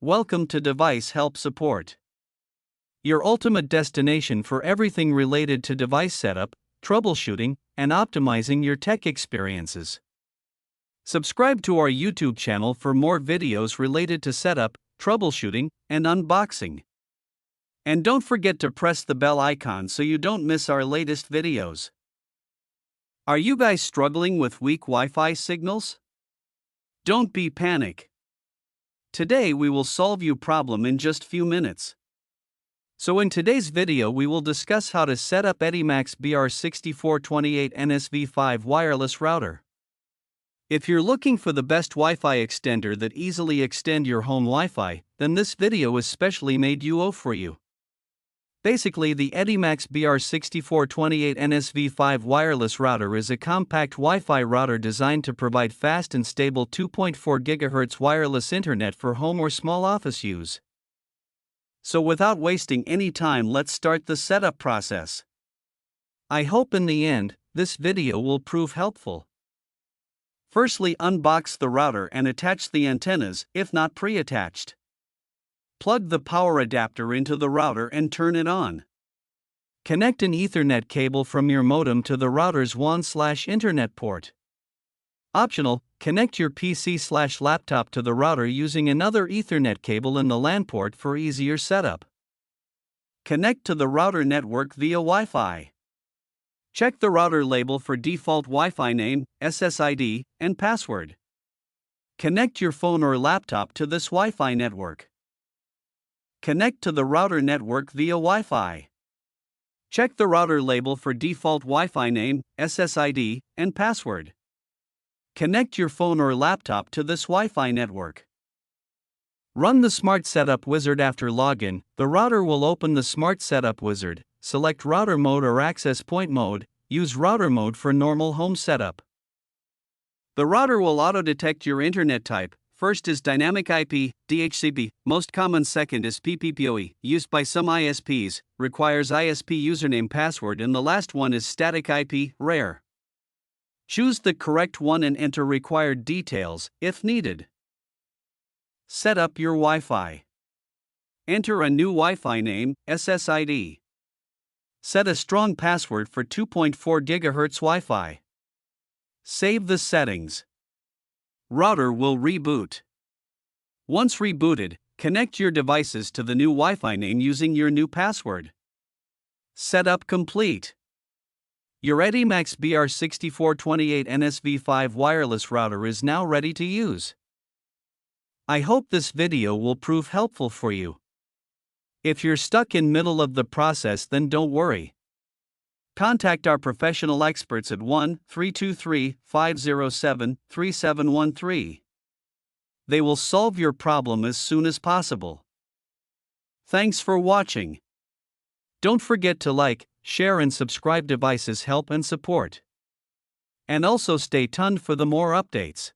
Welcome to Device Help Support, your ultimate destination for everything related to device setup, troubleshooting, and optimizing your tech experiences. Subscribe to our YouTube channel for more videos related to setup, troubleshooting, and unboxing. And don't forget to press the bell icon so you don't miss our latest videos. Are you guys struggling with weak Wi-Fi signals? Don't be panic. Today we will solve your problem in just few minutes. So in today's video we will discuss how to set up Edimax BR-6428nS v5 wireless router. If you're looking for the best Wi-Fi extender that easily extend your home Wi-Fi, then this video is specially made for you. Basically, the Edimax BR-6428nS v5 wireless router is a compact Wi-Fi router designed to provide fast and stable 2.4 GHz wireless internet for home or small office use. So without wasting any time, let's start the setup process. I hope in the end, this video will prove helpful. Firstly, unbox the router and attach the antennas, if not pre-attached. Plug the power adapter into the router and turn it on. Connect an Ethernet cable from your modem to the router's WAN/Internet port. Optional, connect your PC/laptop to the router using another Ethernet cable in the LAN port for easier setup. Connect to the router network via Wi-Fi. Check the router label for default Wi-Fi name, SSID, and password. Connect your phone or laptop to this Wi-Fi network. Connect to the router network via Wi-Fi. Check the router label for default Wi-Fi name, SSID, and password. Connect your phone or laptop to this Wi-Fi network. Run the Smart Setup Wizard after login. The router will open the Smart Setup Wizard. Select router mode or access point mode. Use router mode for normal home setup. The router will auto-detect your internet type. First is Dynamic IP, DHCP, most common. Second is PPPoE, used by some ISPs, requires ISP username password, and the last one is Static IP, rare. Choose the correct one and enter required details, if needed. Set up your Wi-Fi. Enter a new Wi-Fi name, SSID. Set a strong password for 2.4 GHz Wi-Fi. Save the settings. Router will reboot. Once rebooted, connect your devices to the new Wi-Fi name using your new password. Setup complete. Your Edimax BR-6428nS v5 wireless router is now ready to use. I hope this video will prove helpful for you. If you're stuck in middle of the process, then don't worry. Contact our professional experts at 1-323-507-3713. They will solve your problem as soon as possible. Thanks for watching. Don't forget to like, share and subscribe. Devices Help and Support. And also stay tuned for the more updates.